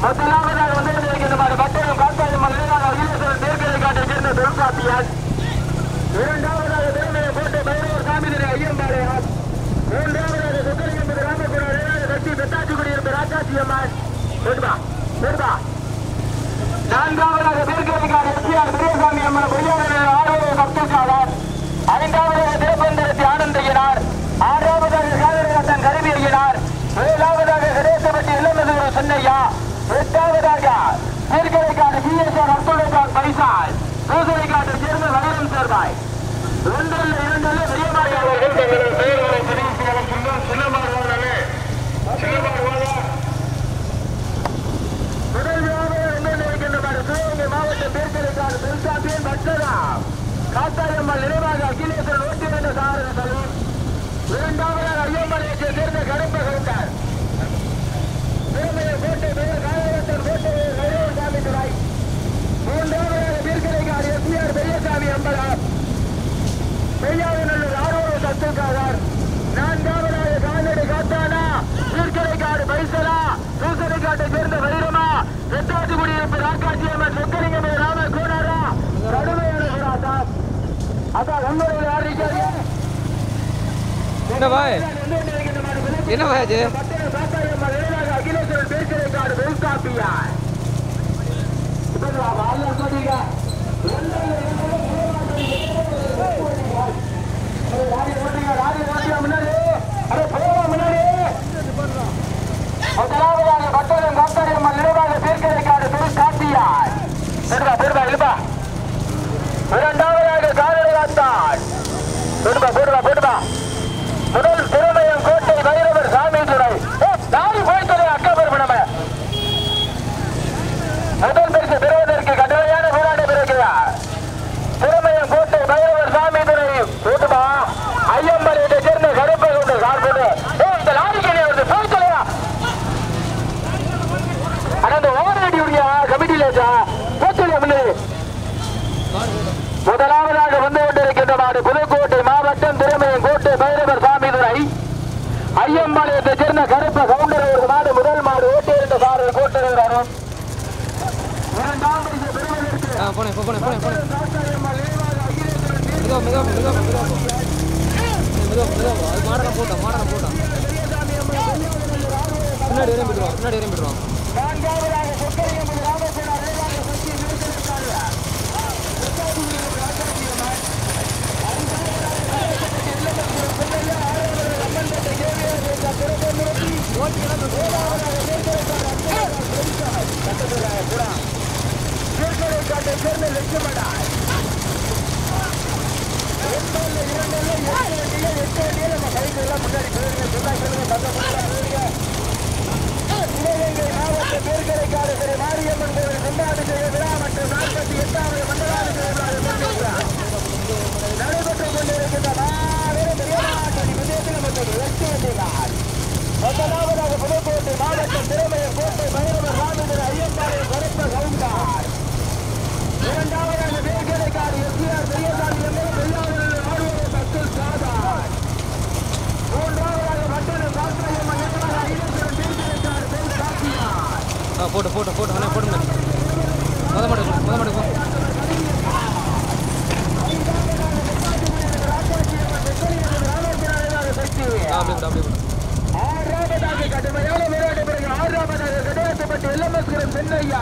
முதலாவதாக வந்து பட்டயம் காத்தாயம் மேற்கரை காட்டை சேர்ந்த தொல்காப்பியார். இரண்டாவதாக திறமையை போட்டு பைரவர் சாமிதிரை ஐயம்பாளையம். மூன்றாவதாக சொக்கலிங்கம் ராமகுரு கட்சி பெத்தாச்சுக்குடி இருந்த ராஜாச்சி அம்மாள். நான்காவதாக மேற்கரை காடு எஸ்ஆர் பெரியசாமி அம்மன் பொய்யாளர் ஆரோக்கிய சப்தசாளர். ஐந்தாவதாக திருப்பந்தரத்தி ஆனந்தையினார். ஆறாவதாக சாதனையாத்தன் கருவி ஐயனார். ஏழாவதாக கணேசபட்டி இளமதூர் சென்னையா. எட்டாவதாக மேற்கரைக்காடு சிஎஸ்ஆர் அப்துல்கான் பைசால். பூசணிக்காட்டை சேர்ந்த வயலம் சேர்ந்தாய். ஒன்றல்ல இரண்டல்ல பெரியமாரி அவர்கள் தங்களது பெயர்களை தெரிவித்து வழங்குகின்றோம். சின்னமாடுவார்களே முதல்வராக இருக்கின்றனர் சிவகங்கை மாவட்டம் மேற்கரைக்காடு பெருசாப்பியன் பட்டரா காத்தாயம்மாள் நினைவாக அகிலேஸ்வரன் ஓட்டியிருந்த சாரத சலூன். இரண்டாவதாக ஐயம்பாளையத்தை சேர்ந்த கருப்ப கவுண்டர். திறமையை கோட்டை காயகத்தன் கோட்டை சாமி துறை. மூன்றாவதாக மேற்கரைக்காடு எஸ்ஆர் பெரியசாமி அம்பலம். பெய்யாவினூர் ஆரோக்கிய சத்துக்காரர். நான்காவதாக கால்நடை காத்தானா மேற்கரைக்காடு பைசலா. பூசணிக்காட்டை சேர்ந்த வைரமா. எட்டாவது குடியிருப்பு ராக்காட்சி அம்மன் சொக்கலிங்கம் ராம கோனாரா. கடுமையான போராட்டம். அதான் நம்மளுடைய ஆரம்பிக்காது. என்ன பாய் என்ன பாயாச்சு அகிலேஸ்வரன் பேர்கரைக்காடு தொல்காப்பியார். முதலாவதாக பட்டணம் காத்தாரியம்மன் நினைவாக பேர்கரைக்காடு தொல்காப்பியார். இரண்டாவதாக காலடையாத்தான். முதல் திருமயம் கோட்டை வைரவர் சாமி துறை. தாரி போய்த்தலை அக்கபர் நம்ம முதல் பரிசு பெறுவதற்கு கடுமையான போராட்டம் இருக்கிறார். திருமயம் கோட்டை வைரவர் சாமி துறை கூட்டுமா ஐயம்பாளையத்தை சேர்ந்த கருப்பை கொண்டு கார் போட்டு இந்த லாரிக்கு வந்து போய்த்தலையா அந்த ஓவரடியுடைய கமிட்டியில போய்த்தலையா முன்னாடி. முதலாவதாக வந்து கொண்டிருக்கின்ற மாடு புதுக்கோட்டை மாவட்டம் திருமயம் கோட்டை பைரவர் சாமி துறை. ஐயம்பாளையத்தை சேர்ந்த கருப்ப கவுண்டர் ஒரு மாடு முதல் மாடு ஓட்டியிருந்த சாரல் கோட்டை வரும். முதலாவதாக புதுக்கோட்டை மாவட்டம் திருமயம் கோட்டை பைரவர் சாமிதுரை ஐயம்பாளையம் கருப்ப கவுண்டர். இரண்டாவதாக மேற்கரைக்காடு எஸ்ஆர் பெரியசாமி எம்எல்ஏ பெரியாவூர் ஆர்வலர் அப்துல் சாதார். மூன்றாவதாக பட்டணம் காத்தாயம்மன் நினைவாக அகிலேஸ்வரன் மேற்கரைக்காடு தொல்காப்பியார். போட்டு ஆறாவதாக கடுமையான போராட்டம் பிறகு ஆறாவதாக கடையாத்தப்பட்டு எல்எம்எஸ்கிரம் சென்னையா.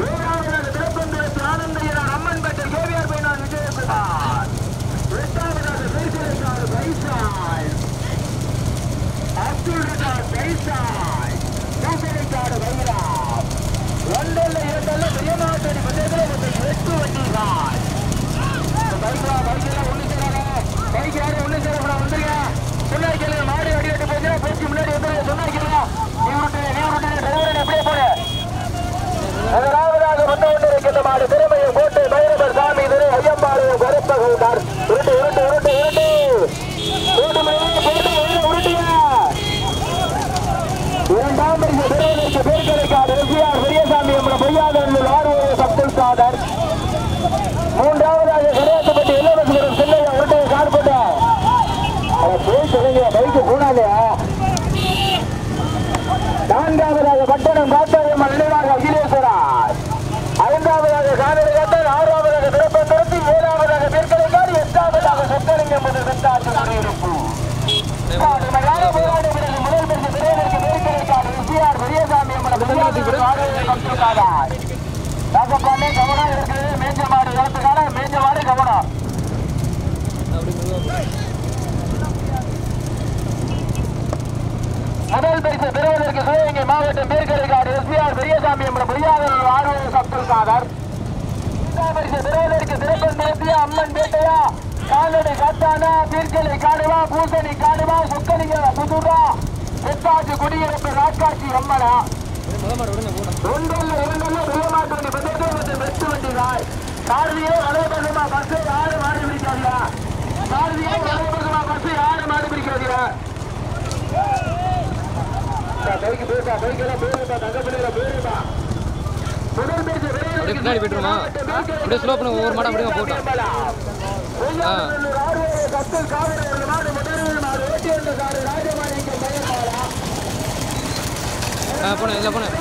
ஏழாவதாக திருப்பந்தரத்து ஆனந்தையனார் அம்மன்பேட்டை கேவிஆர் பைனார் விஜயகுமார். எட்டாவதாக மேற்கரைக்காடு பைசால் அப்துல் ரஜாக் பைசால். பூசணிக்காடு வைரா. ஒன்றல்ல இரண்டல்ல பெரியமாட்டடி பந்தயத்தில் 8 வண்டிகள். பைக்கெல்லாம் ஒண்ணு சேராங்க. பைக் யாரும் ஒண்ணு சேர வந்துருங்க. முன்னாடி கேளுங்க. மாடு அடிக்கட்டு போச்சுன்னா போச்சு முன்னாடி வந்து சொன்னாங்க. நீ விட்டு டிரைவரை அப்படியே போடு. முதலாவதாக வந்து கொண்டிருக்கின்ற மாடு திருமயம் கோட்டை பைரவர் சாமி துறை ஐயம்பாளையம் கருப்ப கவுண்டர். உருட்டு இரண்டாம் பரிசு பெறுவதற்கு பேர்கரைக்காடு எஸ்ஆர் பெரியசாமி என்ற பொய்யாளர்கள் ஆர்வலர் அப்துல் சாதர். மூன்றாவதாக கடையாத்தப்பட்டு எல்எம்எஸ்கிரம் சென்னையா உருட்டையை கார் போட்ட போய் சொல்லுங்க பைக்கு போனாலே. நான்காவது நான்காவதாக பட்டணம் காத்தாயம்மன் நினைவாக அகிலேஸ்வரர், ஐந்தாவதாக காணொலி கட்டன், ஆறாவதாக திருப்பந்தரத்தி, ஏழாவதாக பேர்கலைக்காடு, எட்டாவதாக சொத்தலிங்கம் முதல் வெட்டாற்று குடியிருப்பு. முதல் பரிசு பெரியவருக்கு பேர்கலைக்காடு எஸ்ஆர் பெரியசாமி ராசப்பாண்டே கவனம் இருக்குது. மேஞ்ச மாடு இடத்துக்கான மேஞ்ச மாடு கவனம். முதல் பரிசு பெறுவதற்கு சிவகங்கை மாவட்டம் பேர்கலைக்காடு எஸ்ஆர் பெரியசாமி பொய்யாளர் ஆர்வலர் அப்துல் காதர். இரண்டாம் பரிசு பெறுவதற்கு திருப்பந்தரத்தியா, அம்மன் பேட்டையா, கால்நடை காத்தானா, பீர்கலை காடுவா, பூசணி காடுவா, சொக்கலிங்க புதுரா, வெட்டாற்று குடியிருப்பு ராட்காட்சி அம்மனா. ஒன்றல்ல இரண்டல்ல வெள்ளமாட்டு வண்டி பந்தயத்தை மற்றும் வெட்டு வண்டிகள். சாரதியோ அலைபகமா பஸ் யாரும் மாடு பிடிக்காதியா. சாரதியோ அலைபகமா பஸ் யாரும் மாடு பிடிக்காதியா. பைக்கு போயிருப்பா, பைக்கெல்லாம் போயிருப்பா, தங்கப்பிள்ளைல போயிருப்பா. முதல் பேச்சு பின்னாடி போயிட்டுருமா? அப்படியே ஸ்லோ பண்ண ஒவ்வொரு மாடம் அப்படியே போட்டோம். போனேன் இல்லை போனேன்.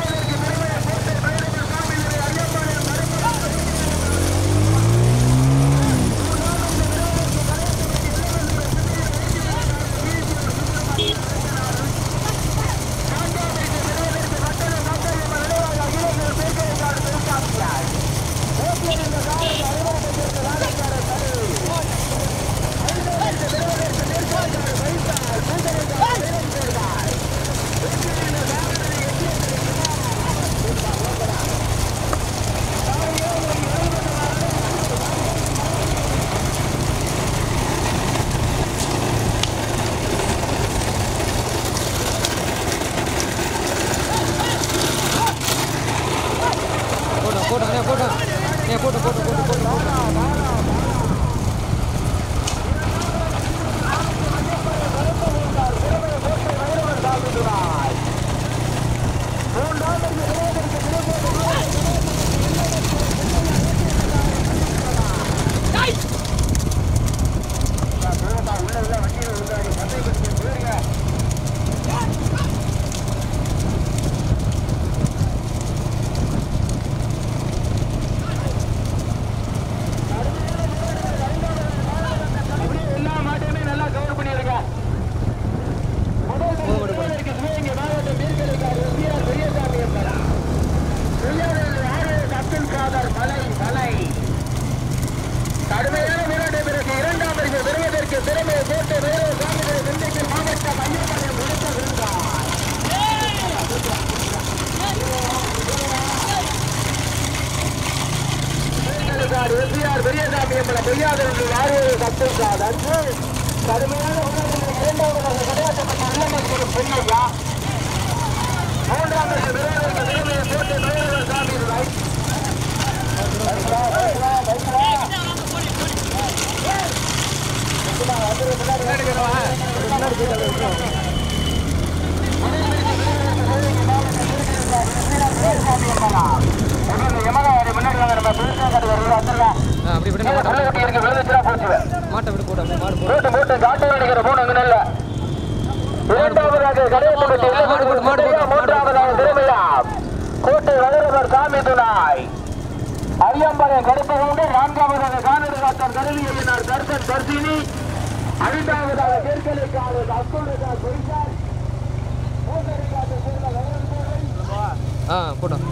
ஐயம்பலம் கடுப்பகவுண்டு, நான்காவதாக காணொலி காத்தார் கருவி ஐயனார் தர்சன் தர்சினி, ஐந்தாவதாக பேர்கலைக்காடு அப்துல் பொய்சார், போட்டோம்.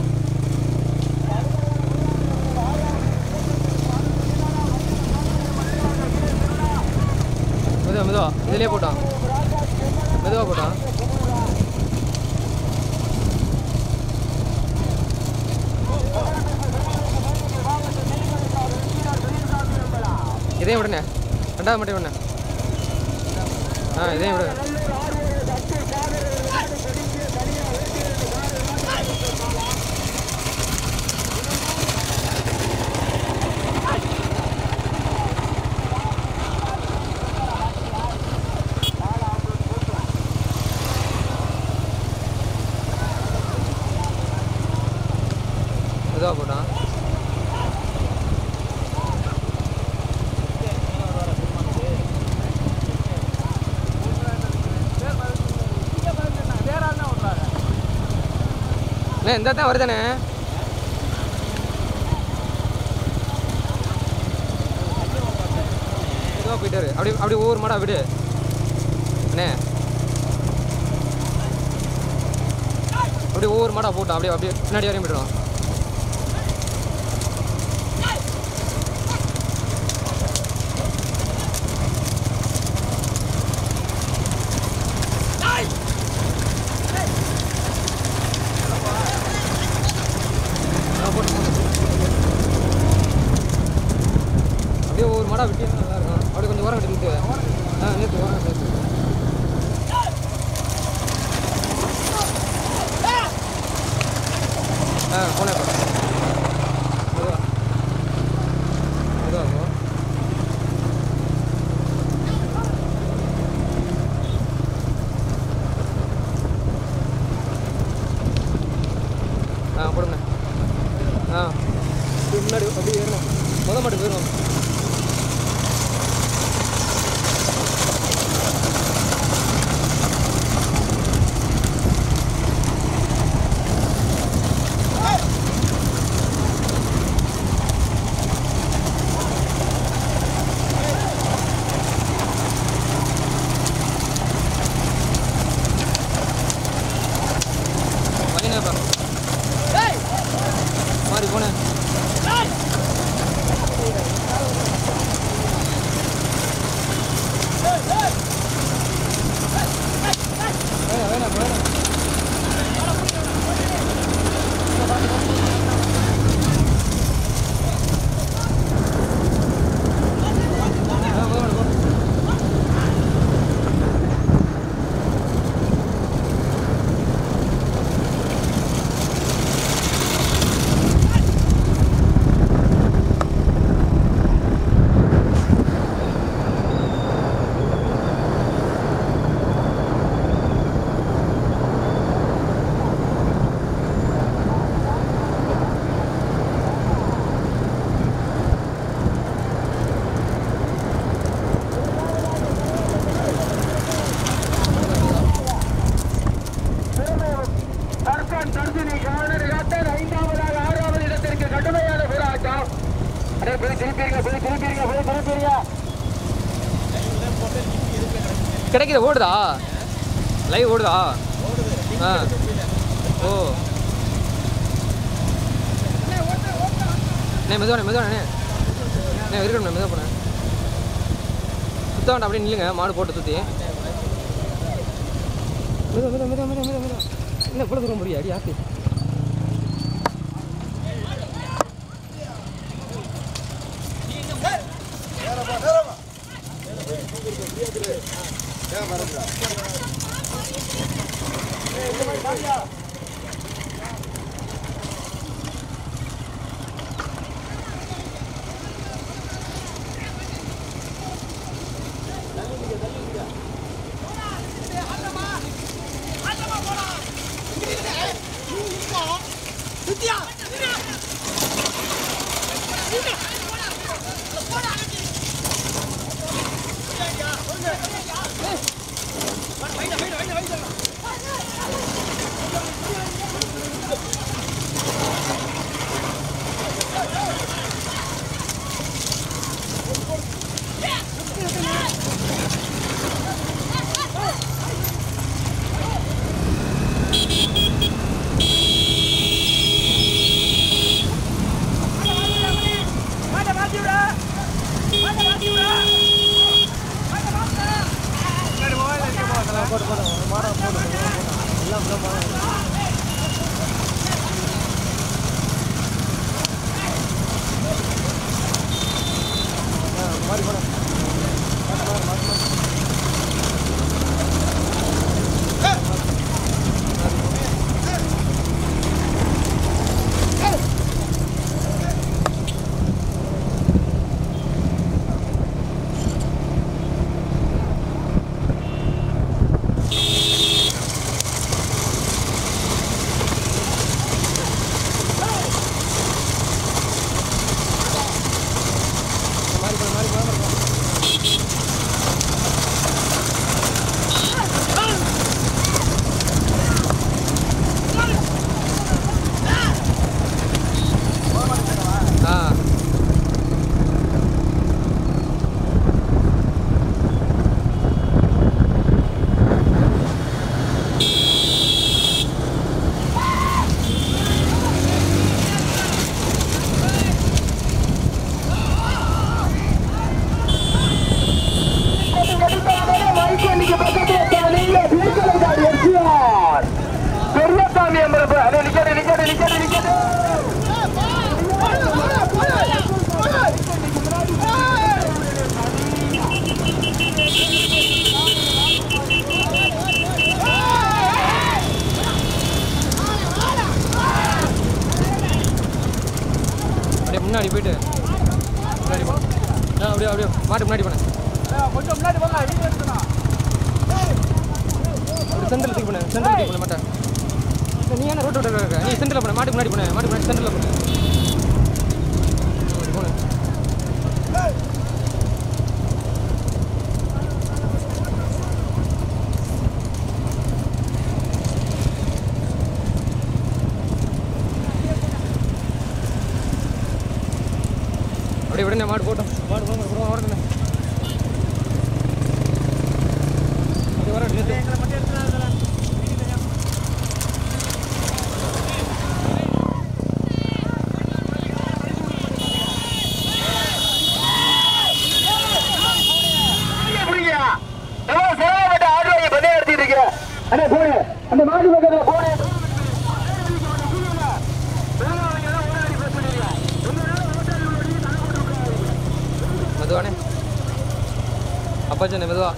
மெதுவா மெதுவா இதுலேயே போட்டான், மெதுவா போட்டான். இதையும் விடுண்ணே, ரெண்டாவது மட்டும் விடுண்ணே. இதையும் விடு. மெதுவா போட்டான். அண்ணே இந்த தான் வருதானே ஏதோ போயிட்டாரு அப்படி ஒவ்வொரு மாடா விடு அண்ணே அப்படியே ஒவ்வொரு மாடா போட்டோம் அப்படியே பின்னாடி வரையும் விடுறோம் அப்படியே ஒவ்வொரு மாடா விட்டு நல்லா இருக்கும் அப்படியே கொஞ்சம் ஓரம் விட்டு நேற்று ஓரம் நேற்று போனேன் மெதுவாக போடுங்க முன்னாடி அப்படியே ஏறணும் மாட்டு போயிடும் மாறி போனேன் கிடைக்குது ஓடுதா லைவ் ஓடுதா ஓ மெதுவானே இருக்கணும் மெதுவாக போனேன் சுத்த வேண்டாம் அப்படியே நில்லுங்க மாடு போட்டு சுற்றி மெதுவா என்ன இவ்வளோ தூரம் முடியும் அடி ஆக்கு போடு முன்னாடி போயிட்டு முன்னாடி போனேன். அப்படியே அப்படியே மாட்டு முன்னாடி போனேன். கொஞ்சம் முன்னாடி போகலாம். வீட்டில் எடுத்துக்கலாம். ஒரு சென்டரில் தூக்கி போனேன். சென்டரில் தூக்கி போன மாட்டேன். நீ என்ன ரோட்டு விட்டு இருக்க? நீ சென்டரில் போனேன். மாட்டுக்கு முன்னாடி போனேன். மாட்டுக்கு முன்னாடி சென்டரில் போனேன். போனேன். அப்படியே விடுங்க மாடு போட்டோம். மாடு போங்க ஓடுங்க. அது வர அந்த மாடு பக்கத்தில் போனேன். மெதுவானே அப்பா சொன்ன மெதுவா.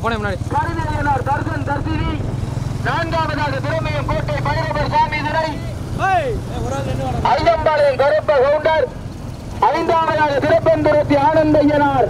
போனேன் முன்னாடி. நான்காவதாக திறமையும் கோட்டை பைரவர் சாமி துரை ஐயம்பாளையம் கருப்ப கவுண்டர். ஐந்தாவதாக திருப்பந்துரத்தி ஆனந்தையனார்.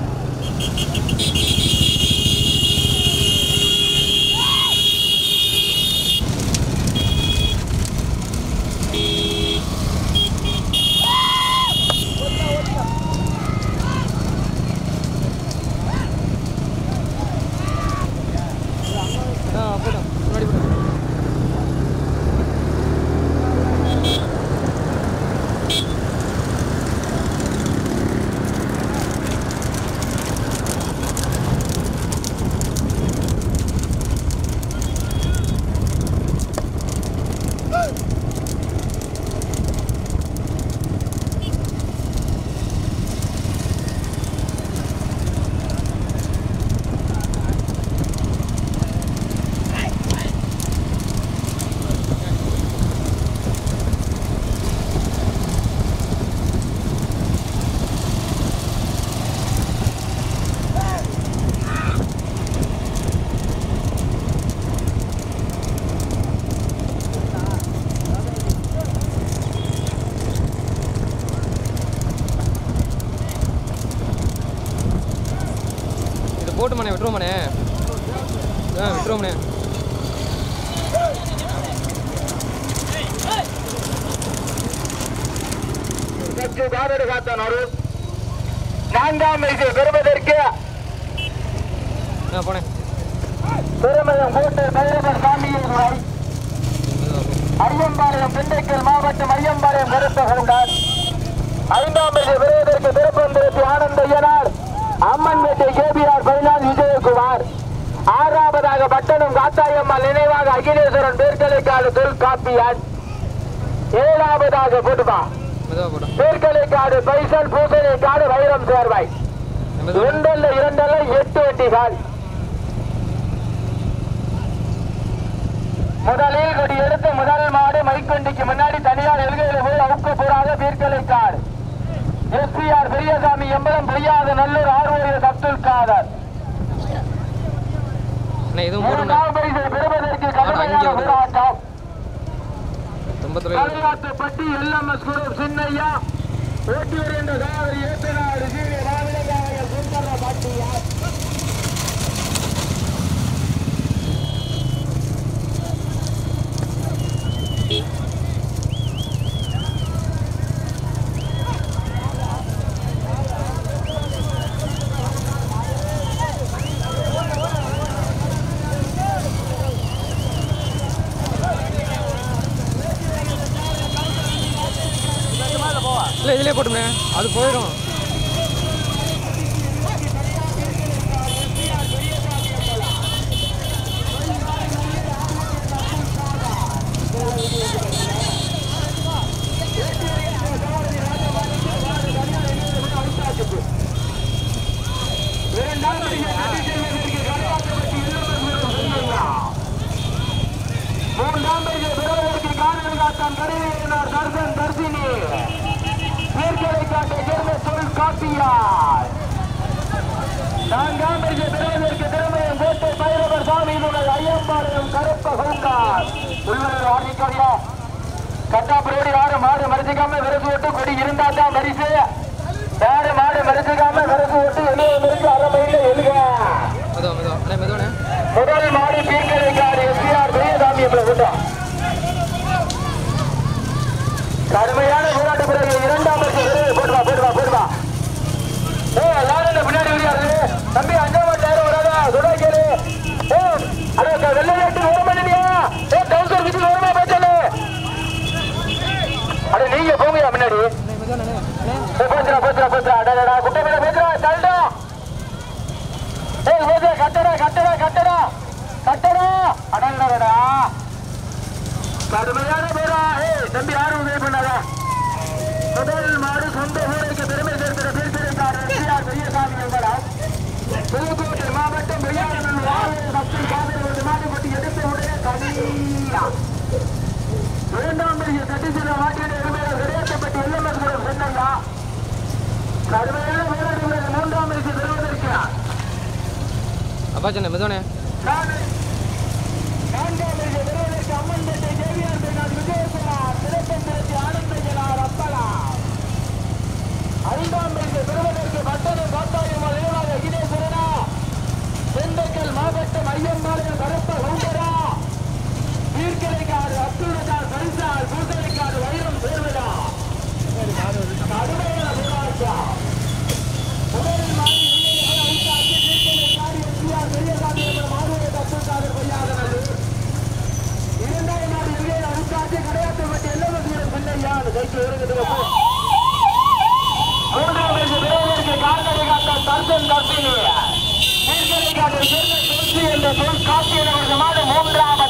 போட்டுமாண்ணே விட்டுருவோமாண்ணே. விட்டுருவோம்ண்ணே. நான்காம் வயசு பெறுவதற்கு போனேன். பெருமளம் கோட்டை பைரவர் சாமியை ஐயம்பாளையம் திண்டுக்கல் மாவட்டம் ஐயம்பாளையம் கருப்ப கவுண்டர். ஐந்தாம் வயசு பெறுவதற்கு திருப்பந்திரத்தி ஆனந்தையனார். அம்மன்பேட்டை கேபிஆர் 14 விஜயகுமார். ஆறாவதாக பட்டணம் காத்தாயம்மாள் நினைவாக அகிலேஸ்வரன் பேர்கலைக்காடு தொல்காப்பியான். ஏழாவதாக போட்டுமா பேர்கலைக்காடு பைசல் பூசணிக்காடு வைரம் சேர்வாய். 2 2 8 வண்டிகள். முதலில் கொடி எடுத்து முதல் மாடு மைக்கொண்டிக்கு முன்னாடி தனியார் எழுகையில போய் அவுக்க போறாத பேர்கலைக்காடு. எஸ்பிஆர் பெரியசாமி எம்பலம் பொய்யாத நல்லூர் ஆர்வலர் அப்துல் காதர் பெறுவதற்கு கடுமையான போராட்டம். பட்டி எல்எம்எஸ் குரூப் சின்னையா ஓட்டி வருகின்ற காவிரி ஏத்தனாடு சீரிய மாநிலங்காவைய சுந்தர பாட்டியா இல்லை இதிலே போட்டுமே அது போயிடும். மூன்றாம் பரிசு பெறுவதற்கு காரணம் கருவியினார் தர்சன் தர்சினி சேர்க்கலை காட்ட சேர்ந்த சொல் காப்பியார். நான்காம் பரிசு பெறுவதற்கு திறமையும் கோட்டை பைரவர் சாமியினுடைய ஐயம்பாளையம் கருப்ப சவுக்கார் உள்வர்கள் ஆர்மிக்கோடியா கட்டாப்புரோடி யாரும் மாடு மறைச்சிக்காம விரசு ஓட்டு கொடி இருந்தா தான் பரிசு. யாரும் மாடு மறைச்சிக்காம விரசு ஓட்டு எழுபது அரை மைல எழுக. முதல் மாடு பீர்க்கலைக்காடு எஸ்பிஆர் பெரியசாமி கூட்டம் கடுமையான போராட்ட பிறகு இரண்டாம் போடுவா பின்னாடி விளையாடுது தம்பி 5,000 வராதா சுடா கேளு. வெள்ளையாட்டு ஓரம் பண்ணியா டவுசர் விட்டு ஓரமா போச்சல அட நீங்க போங்கயா முன்னாடி போச்சுரா குட்டை மேல போச்சுரா தள்ளுடா கட்டடா அடங்கடா கடுமையான பேரா. தம்பி யாரும் உதவி பண்ணாதா. முதல் மாடு சொந்த ஊருக்கு பெருமை சேர்க்கிற பேசுகிறார் எஸ்பிஆர் பெரியசாமி என்பதால் புதுக்கோட்டை மாவட்டம் மாடுபட்டி எடுத்த உடனே கடியா இரண்டாம் பெரிய தட்டிச்சில மாட்டிய உரிமையாளர் கிடையாட்டப்பட்டு எல்எம்எஸ் சொன்னா கடுமையான போராடுகிறது. மூன்றாம் பரிசு பெறுவதற்கு அப்பா சொன்ன மெதுவானே அம்மன்பேட்டை தேவியார் பெண்ணால் விஜயகுமார் திருப்பம்பேட்டி ஆனந்தஜனார் அப்பலா. ஐந்தாம் பரிசு பெறுவதற்கு பட்டணம் காத்தாயுமா தேவாத விஜயசுரனா திண்டுக்கல் மாவட்டம் ஐயம்பாளையம் கருப்ப சௌந்தரா தீர்க்கலைக்காடு அப்துல்ரஜாக் பரிசால் பூசலைக்காடு வைரம் சேர்வதா கடுமையான போராட்டம். முதல் மாடி பெரியசாமி மாறுவதை தப்புக்காக பொய்யாதது. இரண்டாவது நாடு எங்கே அவுட்டாச்சு கிடையாட்டப்பட்டு எல்லாம் தூரம் பிள்ளையா கைக்கு வருகிறது. மூன்றாம் பரிசு பெறுவதற்கு கால்நடை காத்தால் தர்சன் தர்சினி தீர்க்கலைக்காடு சேர்ந்த தொல்சி என்ற சொல் காப்பியவர்கள் மாடு மூன்றாவது